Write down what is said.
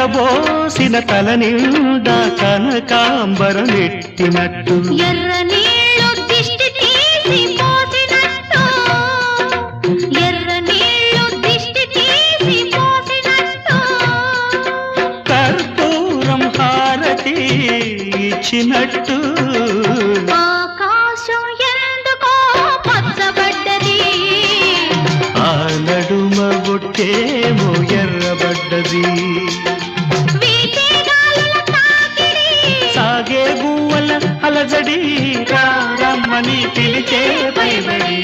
విరబోసిన తల నిండా కనకాంబరమెట్టినట్టు ఎర్ర నీళ్ళు దిష్టి తీసి పోసినట్టు ఎర్ర నీళ్ళు దిష్టి తీసి పోసినట్టు కర్పూరం హారతి ఇచ్చినట్టు ఆకాశం ఎందుకో పచ్చబడ్డది ఆ నడుమ బొట్టేమో ఎర్రబడ్డది సాగే గువ్వల అలజడి రమ్మని పిలిచే పైబడి